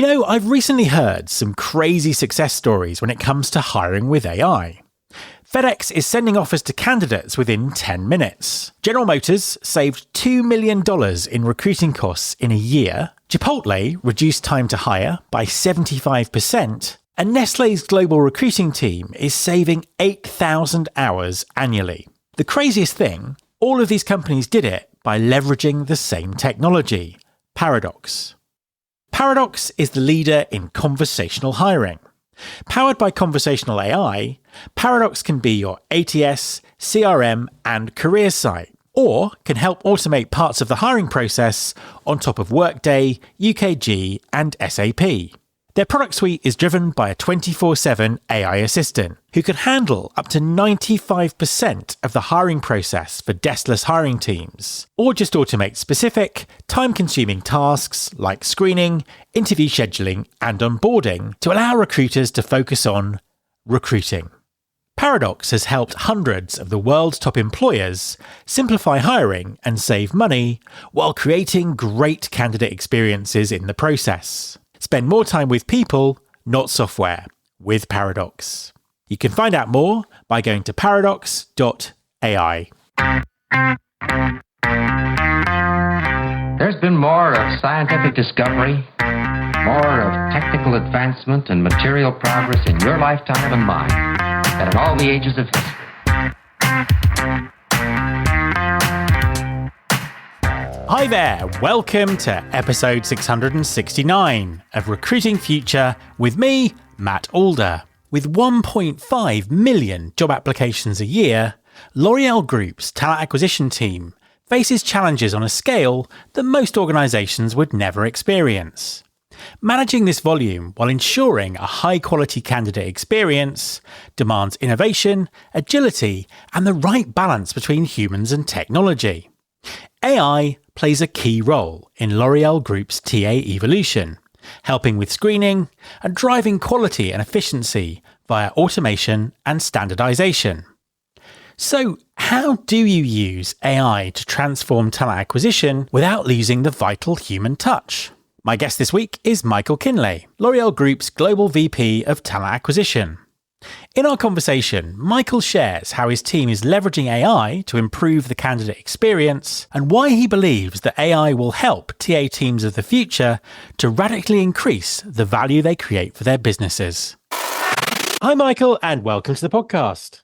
I've recently heard some crazy success stories when it comes to hiring with AI. FedEx is sending offers to candidates within 10 minutes. General Motors saved $2 million in recruiting costs in a year. Chipotle reduced time to hire by 75%. And Nestlé's global recruiting team is saving 8,000 hours annually. The craziest thing, all of these companies did it by leveraging the same technology, Paradox. Paradox is the leader in conversational hiring. Powered by conversational AI, Paradox can be your ATS, CRM, and career site, or can help automate parts of the hiring process on top of Workday, UKG, and SAP. Their product suite is driven by a 24/7 AI assistant who can handle up to 95% of the hiring process for deskless hiring teams, or just automate specific, time-consuming tasks like screening, interview scheduling, and onboarding to allow recruiters to focus on recruiting. Paradox has helped hundreds of the world's top employers simplify hiring and save money while creating great candidate experiences in the process. Spend more time with people, not software, with Paradox. You can find out more by going to paradox.ai. There's been more of scientific discovery, more of technical advancement and material progress in your lifetime and mine than in all the ages of history. Hi there, welcome to episode 669 of Recruiting Future with me, Matt Alder. With 1.5 million job applications a year, L'Oréal Group's talent acquisition team faces challenges on a scale that most organisations would never experience. Managing this volume while ensuring a high-quality candidate experience demands innovation, agility, and the right balance between humans and technology. AI plays a key role in L'Oréal Group's TA evolution, helping with screening and driving quality and efficiency via automation and standardization. So, how do you use AI to transform talent acquisition without losing the vital human touch? My guest this week is Michael Kinley, L'Oréal Group's Global VP of Talent Acquisition. In our conversation, Michael shares how his team is leveraging AI to improve the candidate experience and why he believes that AI will help TA teams of the future to radically increase the value they create for their businesses. Hi, Michael, and welcome to the podcast.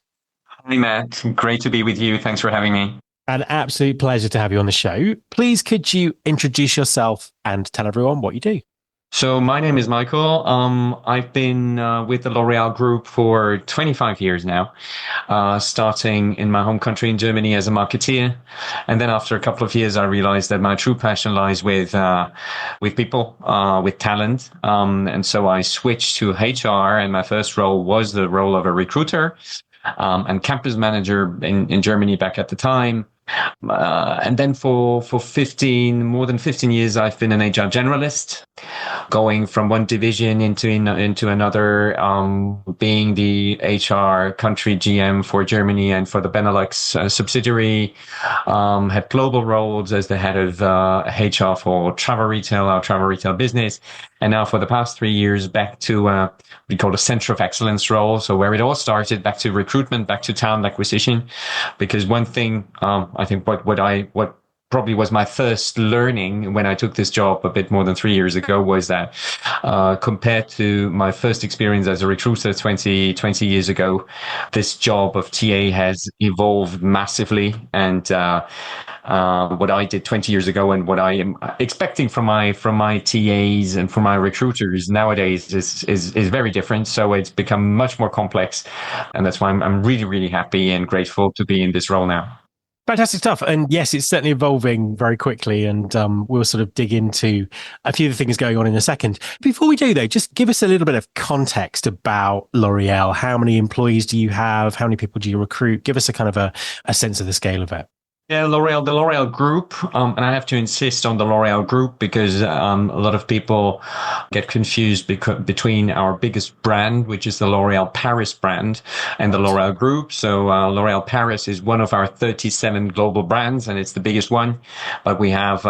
Hi, Matt. Great to be with you. Thanks for having me. An absolute pleasure to have you on the show. Please, could you introduce yourself and tell everyone what you do? So my name is Michael. I've been with the L'Oréal Group for 25 years now, starting in my home country in Germany as a marketeer. And then after a couple of years, I realized that my true passion lies with people, with talent. And so I switched to HR, and my first role was the role of a recruiter and campus manager in Germany back at the time. And then for more than 15 years, I've been an HR generalist, going from one division into another, being the HR country GM for Germany and for the Benelux subsidiary, had global roles as the head of HR for travel retail, our travel retail business. And now for the past 3 years, back to what we call the center of excellence role. So where it all started, back to recruitment, back to talent acquisition. Because one thing, I think what probably was my first learning when I took this job a bit more than 3 years ago was that compared to my first experience as a recruiter 20 years ago, this job of TA has evolved massively. And what I did 20 years ago and what I am expecting from my TAs and from my recruiters nowadays is very different. So it's become much more complex. And that's why I'm really, really happy and grateful to be in this role now. Fantastic stuff. And yes, it's certainly evolving very quickly. And we'll sort of dig into a few of the things going on in a second. Before we do, though, just give us a little bit of context about L'Oréal. How many employees do you have? How many people do you recruit? Give us a kind of a sense of the scale of it. Yeah, L'Oreal, the L'Oreal Group, and I have to insist on the L'Oreal Group because a lot of people get confused between our biggest brand, which is the L'Oreal Paris brand, and the L'Oreal Group. So L'Oreal Paris is one of our 37 global brands, and it's the biggest one. But we have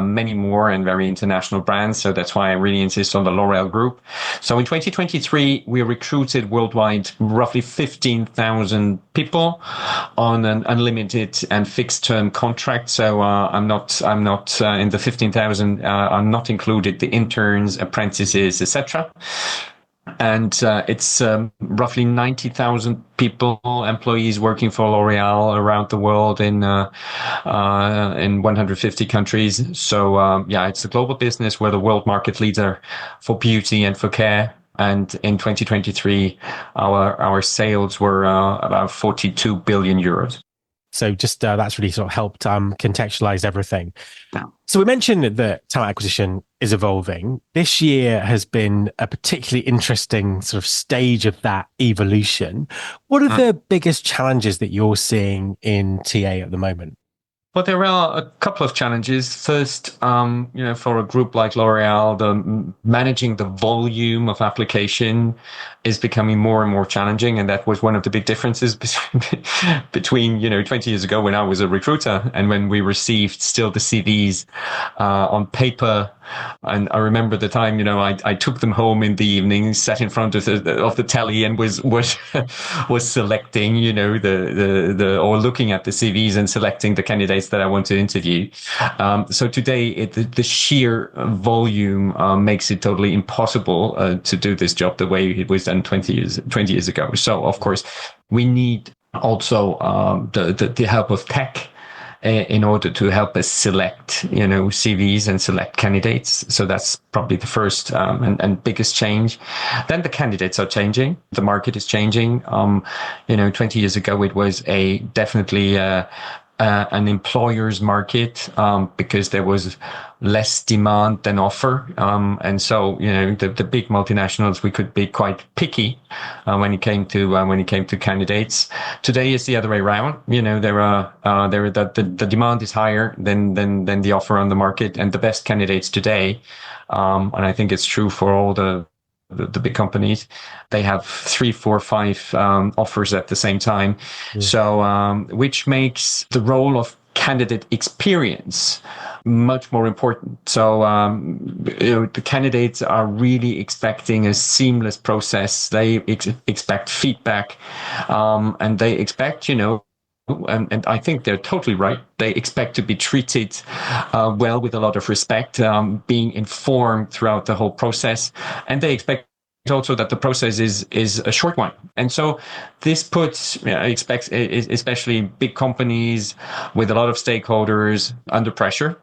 many more and very international brands. So that's why I really insist on the L'Oreal Group. So in 2023, we recruited worldwide roughly 15,000 people on an unlimited and fixed term contract. So I'm not in the 15,000. I'm not included the interns, apprentices, etc. And it's roughly 90,000 people, employees working for L'Oreal around the world in 150 countries. So yeah, it's a global business. We're the world market leader for beauty and for care. And in 2023, our sales were about 42 billion euros. So just that's really sort of helped contextualize everything. Yeah. So we mentioned that talent acquisition is evolving. This year has been a particularly interesting sort of stage of that evolution. What are the biggest challenges that you're seeing in TA at the moment? Well, there are a couple of challenges. First, for a group like L'Oreal, managing the volume of application is becoming more and more challenging. And that was one of the big differences between 20 years ago when I was a recruiter and when we received still the CVs on paper. And I remember the time, I took them home in the evening, sat in front of the telly and was selecting, or looking at the CVs and selecting the candidates that I want to interview. So today, the sheer volume makes it totally impossible to do this job the way it was done 20 years ago. So of course, we need also the help of tech in order to help us select, CVs and select candidates. So that's probably the first and biggest change. Then the candidates are changing. The market is changing. 20 years ago, it was definitely an employer's market because there was less demand than offer. And so, the big multinationals, we could be quite picky when it came to candidates. Today is the other way around. The demand is higher than the offer on the market, and the best candidates today, and I think it's true for all the big companies, they have 3, 4, 5 offers at the same time. So, which makes the role of candidate experience much more important. So, the candidates are really expecting a seamless process. They expect feedback, and they expect, and I think they're totally right. They expect to be treated well, with a lot of respect, being informed throughout the whole process, and they expect also that the process is a short one. And so this puts, especially big companies with a lot of stakeholders under pressure.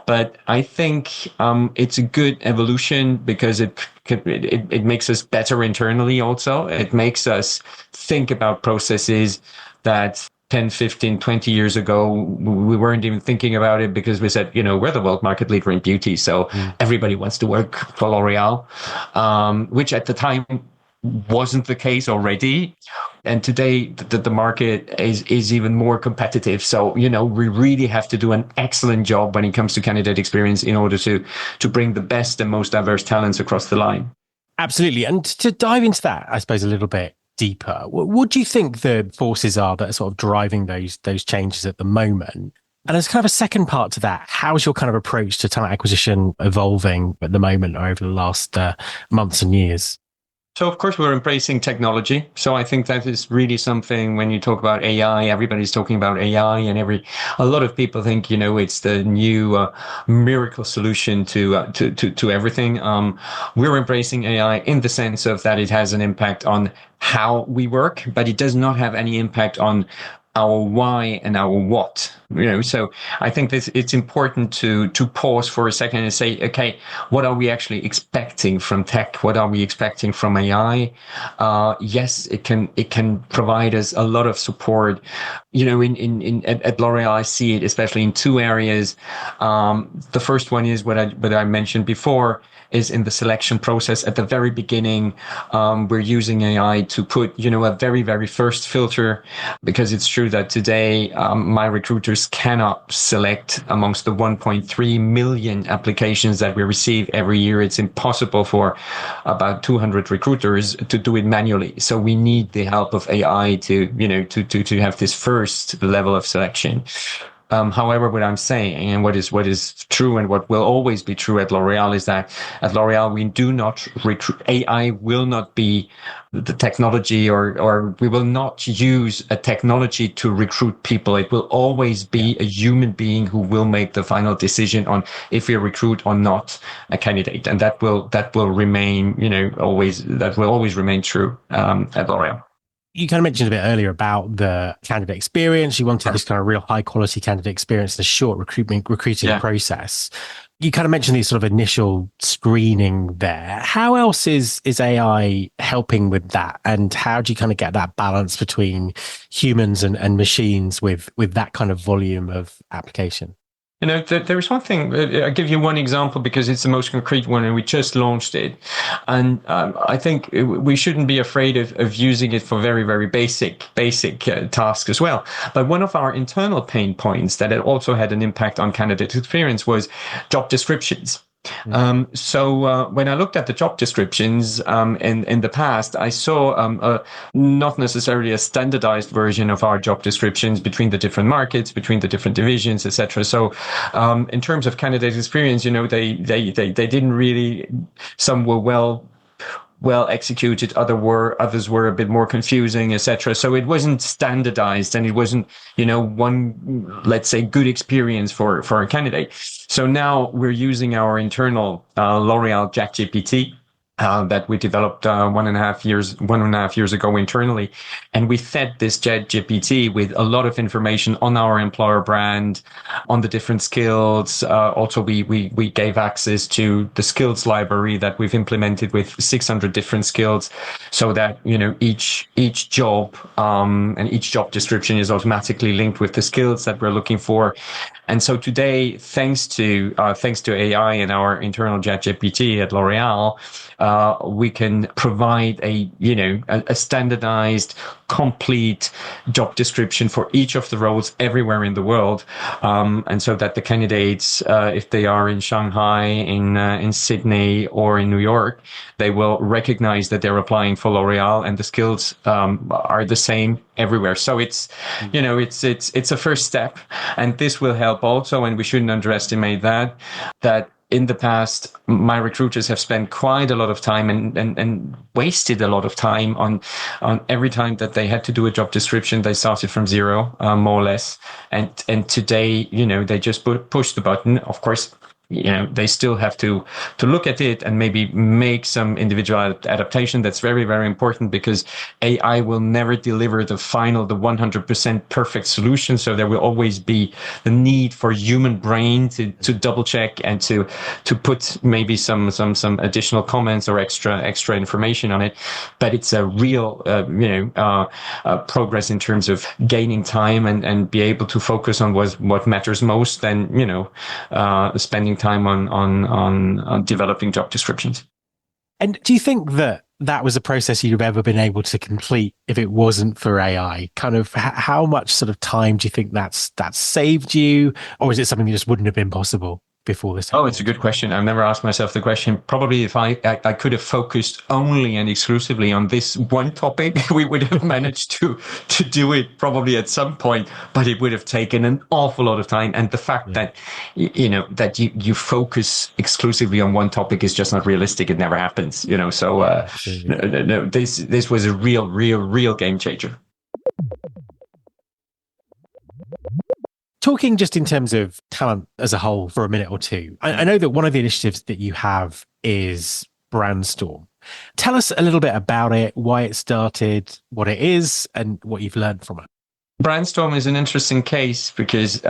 But I think it's a good evolution because it makes us better internally also. It makes us think about processes that 10, 15, 20 years ago, we weren't even thinking about it because we said, we're the world market leader in beauty. So everybody wants to work for L'Oreal, which at the time wasn't the case already. And today the market is even more competitive. So, we really have to do an excellent job when it comes to candidate experience in order to bring the best and most diverse talents across the line. Absolutely. And to dive into that, I suppose, a little bit deeper, what do you think the forces are that are sort of driving those changes at the moment? And as kind of a second part to that, how's your kind of approach to talent acquisition evolving at the moment or over the last months and years? So, of course, we're embracing technology. So I think that is really something when you talk about AI, everybody's talking about AI and a lot of people think, it's the new miracle solution to everything. We're embracing AI in the sense of that it has an impact on how we work, but it does not have any impact on our why and our what, so I think it's important to pause for a second and say, okay, what are we actually expecting from tech? What are we expecting from AI? Yes, it can provide us a lot of support. At L'Oreal, I see it especially in 2 areas. The first one is what I mentioned before, is in the selection process. At the very beginning, we're using AI to put, a very, very first filter, because it's true true that today my recruiters cannot select amongst the 1.3 million applications that we receive every year. It's impossible for about 200 recruiters to do it manually. So we need the help of AI to, to have this first level of selection. However, what I'm saying and what is true and what will always be true at L'Oréal is that at L'Oréal, we do not recruit. AI will not be the technology or we will not use a technology to recruit people. It will always be a human being who will make the final decision on if we recruit or not a candidate. And that will remain, that will always remain true, at L'Oréal. You kind of mentioned a bit earlier about the candidate experience. You wanted this kind of real high quality candidate experience, the short recruiting process. You kind of mentioned these sort of initial screening there. How else is AI helping with that? And how do you kind of get that balance between humans and machines with that kind of volume of application? There's one thing, I'll give you one example because it's the most concrete one and we just launched it. And I think we shouldn't be afraid of using it for very, very basic tasks as well. But one of our internal pain points that it also had an impact on candidate experience was job descriptions. So when I looked at the job descriptions in the past, I saw not necessarily a standardized version of our job descriptions between the different markets, between the different divisions, etc. So in terms of candidate experience, they didn't really. Some were well executed, others were a bit more confusing, etc. So it wasn't standardized and it wasn't, one, let's say, good experience for a candidate. So now we're using our internal L'Oréal ChatGPT that we developed 1.5 years ago internally. And we fed this ChatGPT with a lot of information on our employer brand, on the different skills. Also, we gave access to the skills library that we've implemented with 600 different skills so that, each job and each job description is automatically linked with the skills that we're looking for. And so today, thanks to AI and our internal ChatGPT at L'Oréal, we can provide a standardized, complete job description for each of the roles everywhere in the world, and so that the candidates, if they are in Shanghai, in Sydney, or in New York, they will recognize that they're applying for L'Oréal, and the skills are the same everywhere. So it's it's a first step, and this will help also, and we shouldn't underestimate that in the past, my recruiters have spent quite a lot of time and wasted a lot of time on every time that they had to do a job description. They started from zero, more or less. And today, they just push the button. Of course, they still have to look at it and maybe make some individual adaptation. That's very, very important because AI will never deliver the 100% perfect solution. So there will always be the need for human brain to double check and to put maybe some additional comments or extra information on it. But it's a real, progress in terms of gaining time and be able to focus on what matters most than, spending time on developing job descriptions. And do you think that was a process you'd have ever been able to complete if it wasn't for AI? Kind of how much sort of time do you think that's saved you, or is it something that just wouldn't have been possible before this? Oh, it's a good question. I've never asked myself the question. Probably if I could have focused only and exclusively on this one topic, we would have managed to do it probably at some point, but it would have taken an awful lot of time. And the fact that, that you focus exclusively on one topic is just not realistic. It never happens, so, no, this was a real game changer. Talking just in terms of talent as a whole for a minute or two, I know that one of the initiatives that you have is Brandstorm. Tell us a little bit about it, why it started, what it is, and what you've learned from it. Brandstorm is an interesting case because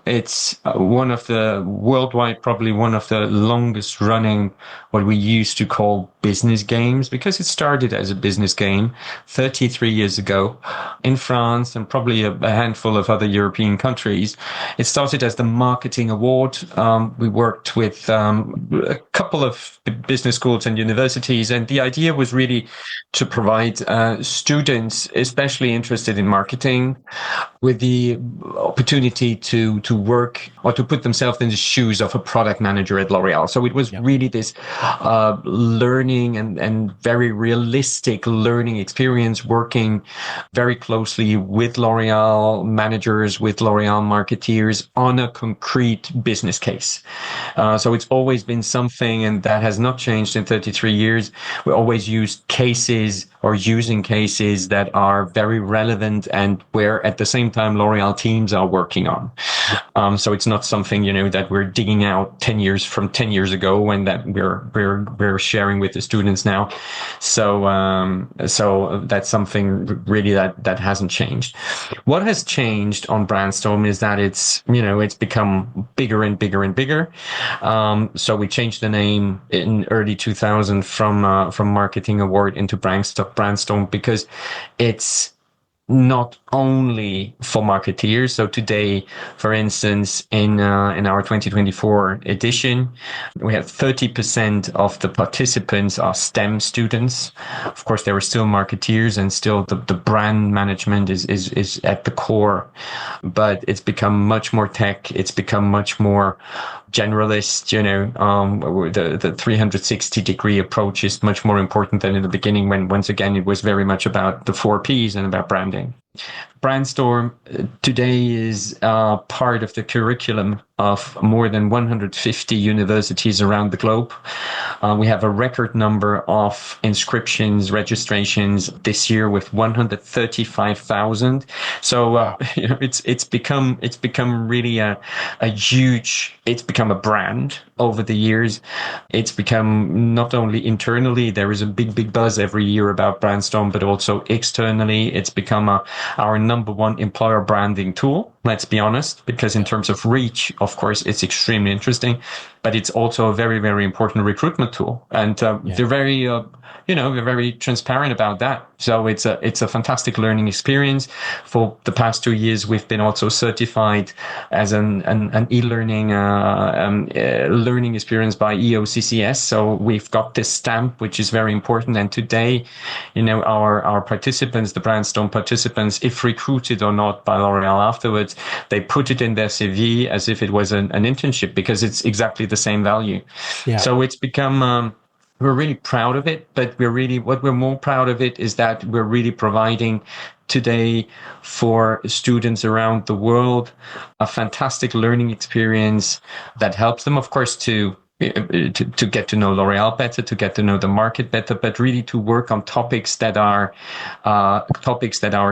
it's one of the worldwide, probably one of the longest running, what we used to call business games, because it started as a business game 33 years ago in France and probably a handful of other European countries. It started as the marketing award. We worked with a couple of business schools and universities, and the idea was really to provide students, especially interested in marketing, with the opportunity to work or to put themselves in the shoes of a product manager at L'Oréal. So it was really this learning and very realistic learning experience, working very closely with L'Oréal managers, with L'Oréal marketeers on a concrete business case. So it's always been something, and that has not changed in 33 years. We always used cases or using cases that are very relevant and where at the same time L'Oréal teams are working on. So it's not something, that we're digging out 10 years ago and that we're sharing with the students now. So that's something really that hasn't changed. What has changed on Brandstorm is that it's become bigger and bigger and bigger. So we changed the name in early 2000 from Marketing Award into Brandstorm because it's not only for marketeers. So today, for instance, in our 2024 edition, we have 30% of the participants are STEM students. Of course, there are still marketeers and still the brand management is at the core, but it's become much more tech. It's become much more generalist, the 360-degree approach is much more important than in the beginning when, once again, it was very much about the 4Ps and about branding. Brandstorm today is part of the curriculum of more than 150 universities around the globe. We have a record number of inscriptions, registrations this year with 135,000. So it's become really it's become a brand over the years. It's become not only internally, there is a big buzz every year about Brandstorm, but also externally, it's become our number one employer branding tool. Let's be honest, because in terms of reach, of course, it's extremely interesting, but it's also a very, very important recruitment tool. And they're very, we're very transparent about that. So it's a fantastic learning experience. For the past 2 years, we've been also certified as an e-learning learning experience by EOCCS. So we've got this stamp, which is very important. And today, our participants, the Brandstorm participants, if recruited or not by L'Oréal afterwards, they put it in their CV as if it was an internship because it's exactly the same value. Yeah. So it's become, we're really proud of it, but what we're more proud of it is that we're really providing today for students around the world a fantastic learning experience that helps them, of course, to get to know L'Oréal better, to get to know the market better, but really to work on topics that our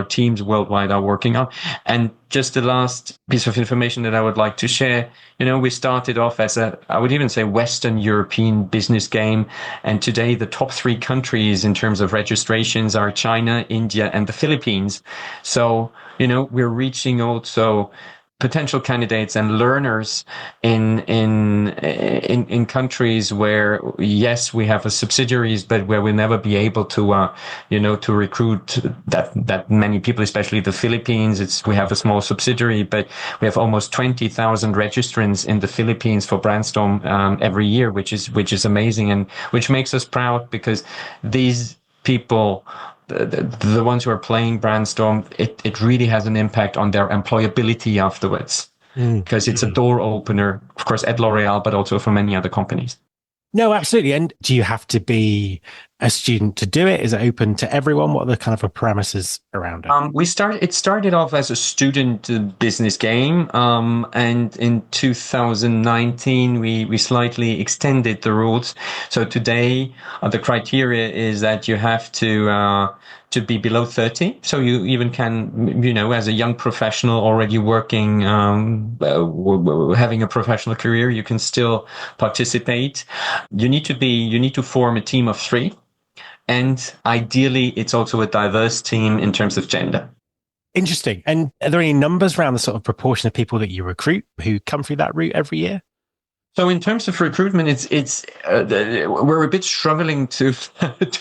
teams worldwide are working on. And just the last piece of information that I would like to share, we started off as I would even say Western European business game. And today the top 3 countries in terms of registrations are China, India, and the Philippines. So, we're reaching also potential candidates and learners in countries where, yes, we have a subsidiaries, but where we'll never be able to to recruit that many people, especially the Philippines. We have a small subsidiary, but we have almost 20,000 registrants in the Philippines for Brandstorm every year, which is amazing and which makes us proud because these people, the ones who are playing Brandstorm, it really has an impact on their employability afterwards because it's a door opener, of course, at L'Oréal, but also for many other companies. No, absolutely. And do you have to be a student to do it? Is it open to everyone? What are the kind of parameters around it? It started off as a student business game. And in 2019, we slightly extended the rules. So today, the criteria is that you have to be below 30. So you even can, as a young professional already working, having a professional career, you can still participate. You need to form a team of 3. And ideally, it's also a diverse team in terms of gender. Interesting. And are there any numbers around the sort of proportion of people that you recruit who come through that route every year? So in terms of recruitment, we're a bit struggling to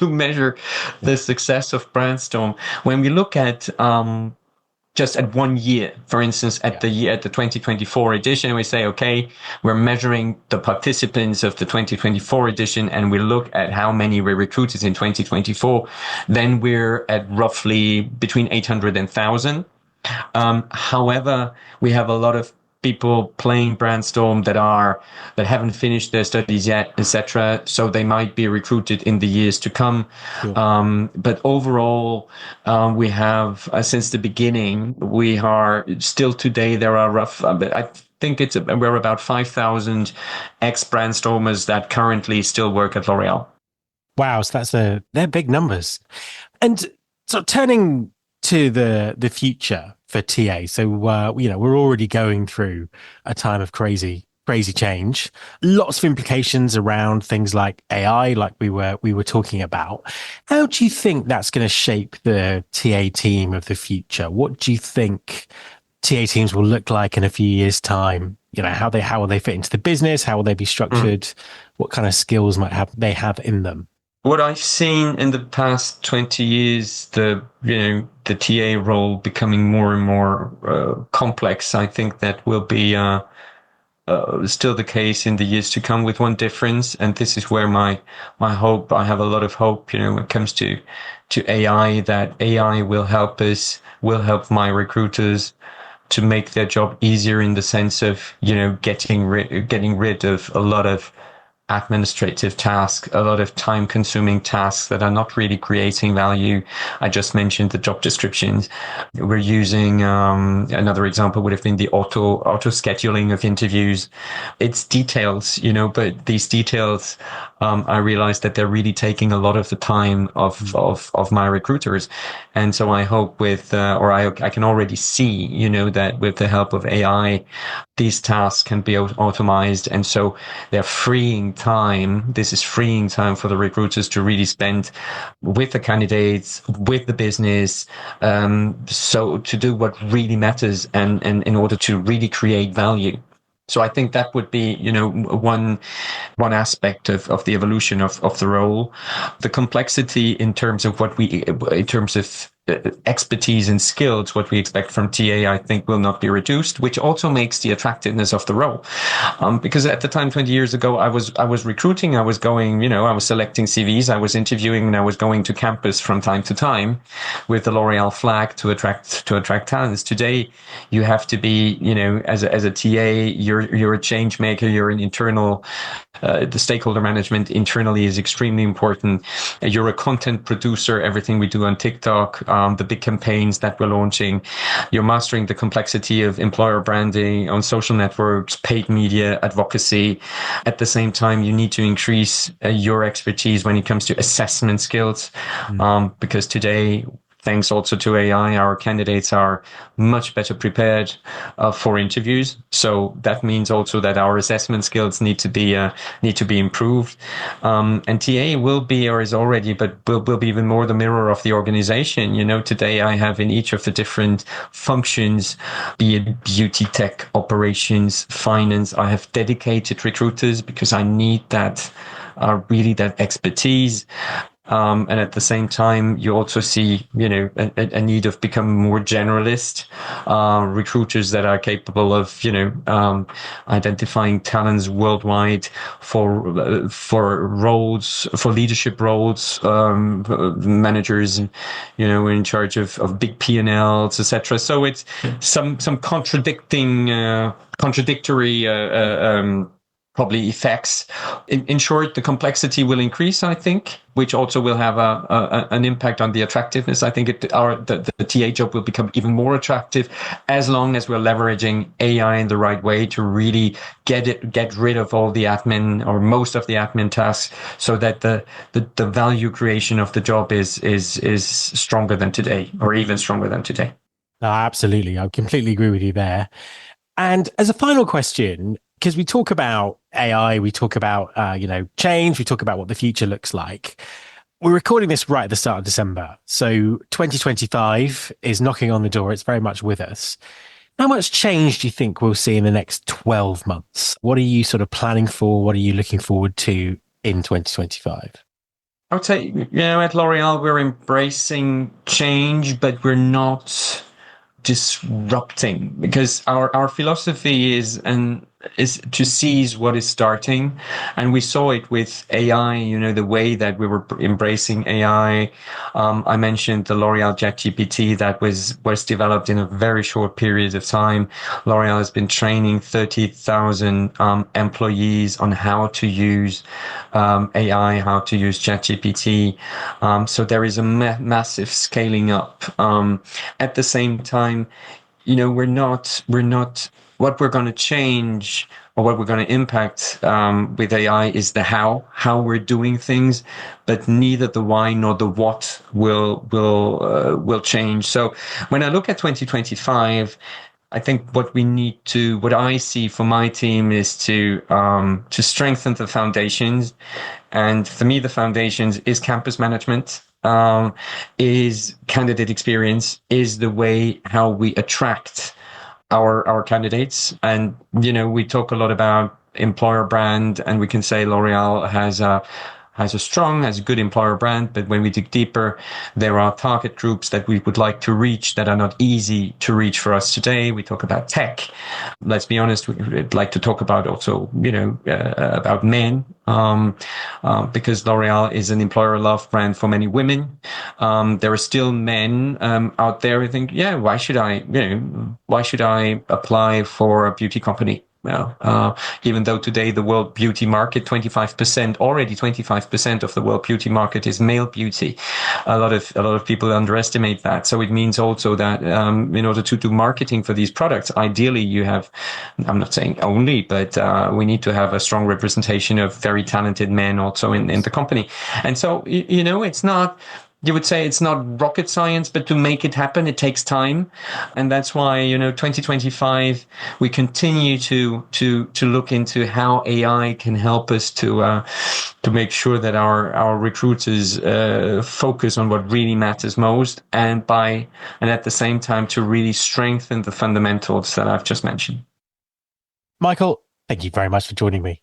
measure the success of Brandstorm. When we look at just at 1 year, for instance, at the 2024 edition, we say, okay, we're measuring the participants of the 2024 edition, and we look at how many were recruited in 2024. Then we're at roughly between 800 and 1,000. However, we have a lot of people playing Brandstorm that haven't finished their studies yet, etc. So they might be recruited in the years to come. Sure. But overall, we have since the beginning, we are still today. There are rough. I think we're about 5,000 ex-Brandstormers that currently still work at L'Oréal. Wow, so they're big numbers. And so turning to the future for TA. So we're already going through a time of crazy change. Lots of implications around things like AI, like we were talking about. How do you think that's going to shape the TA team of the future? What do you think TA teams will look like in a few years' time? How will they fit into the business? How will they be structured? What kind of skills they have in them? What I've seen in the past 20 years, the TA role becoming more and more complex. I think that will be still the case in the years to come, with one difference, and this is where my hope. I have a lot of hope, when it comes to AI, that AI will help my recruiters to make their job easier, in the sense of getting rid of a lot of administrative tasks, a lot of time consuming tasks that are not really creating value. I just mentioned the job descriptions. We're using, another example would have been the auto scheduling of interviews. It's details, but these details, I realized that they're really taking a lot of the time of my recruiters. And so I hope I can already see, that with the help of AI, these tasks can be automated. And so they're freeing time. This is freeing time for the recruiters to really spend with the candidates, with the business. So to do what really matters, and in order to really create value. So I think that would be, one aspect of the evolution of the role. The complexity in terms of expertise and skills, what we expect from TA, I think will not be reduced, which also makes the attractiveness of the role. Because at the time, 20 years ago, I was recruiting, I was going, I was selecting CVs, I was interviewing, and I was going to campus from time to time with the L'Oréal flag to attract talents. Today, you have to be, as a TA, you're a change maker, you're an internal, the stakeholder management internally is extremely important. You're a content producer, everything we do on TikTok, the big campaigns that we're launching. You're mastering the complexity of employer branding on social networks, paid media, advocacy. At the same time, you need to increase your expertise when it comes to assessment skills, because today, thanks also to AI, our candidates are much better prepared for interviews. So that means also that our assessment skills need to be improved. And TA will be, or is already, but will be even more the mirror of the organization. Today I have in each of the different functions, be it beauty, tech, operations, finance, I have dedicated recruiters, because I need that expertise. And at the same time, you also see, a need of becoming more generalist, recruiters that are capable of, identifying talents worldwide for roles, for leadership roles, managers, in charge of big P&Ls, etc. So it's some contradictory, probably effects. In short, the complexity will increase, I think, which also will have an impact on the attractiveness. I think the TA job will become even more attractive as long as we're leveraging AI in the right way to really get rid of all the admin, or most of the admin tasks, so that the value creation of the job is stronger than today, or even stronger than today. Absolutely. I completely agree with you there. And as a final question, because we talk about AI, we talk about, change, we talk about what the future looks like. We're recording this right at the start of December. So 2025 is knocking on the door. It's very much with us. How much change do you think we'll see in the next 12 months? What are you sort of planning for? What are you looking forward to in 2025? I would say, at L'Oréal, we're embracing change, but we're not disrupting, because our philosophy is, and is to seize what is starting. And we saw it with AI, the way that we were embracing AI. I mentioned the L'Oreal ChatGPT that was developed in a very short period of time. L'Oreal has been training 30,000 employees on how to use AI, how to use ChatGPT. So there is a massive scaling up. At the same time, we're not what we're going to change or what we're going to impact with AI is the how we're doing things, but neither the why nor the what will change. So when I look at 2025, I think what I see for my team is to strengthen the foundations, and for me, the foundations is campus management. Is candidate experience, is the way how we attract our candidates. And, we talk a lot about employer brand, and we can say L'Oreal has a good employer brand. But when we dig deeper, there are target groups that we would like to reach that are not easy to reach for us today. We talk about tech. Let's be honest, we'd like to talk about also, about men, because L'Oreal is an employer love brand for many women. There are still men out there who think, why should I apply for a beauty company? Well, even though today the world beauty market, 25% of the world beauty market is male beauty. A lot of people underestimate that. So it means also that, in order to do marketing for these products, ideally I'm not saying only, but, we need to have a strong representation of very talented men also in the company. And so, you would say it's not rocket science, but to make it happen, it takes time. And that's why, 2025, we continue to look into how AI can help us to make sure that our recruiters, focus on what really matters most, and at the same time to really strengthen the fundamentals that I've just mentioned. Michael, thank you very much for joining me.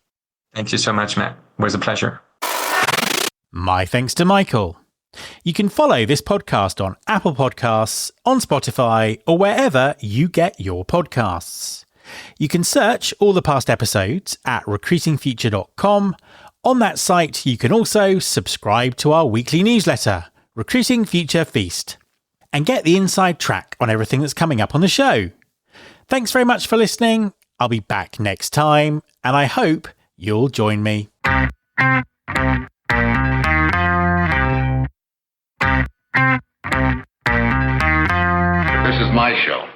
Thank you so much, Matt. It was a pleasure. My thanks to Michael. You can follow this podcast on Apple Podcasts, on Spotify, or wherever you get your podcasts. You can search all the past episodes at recruitingfuture.com. On that site, you can also subscribe to our weekly newsletter, Recruiting Future Feast, and get the inside track on everything that's coming up on the show. Thanks very much for listening. I'll be back next time, and I hope you'll join me. This is my show.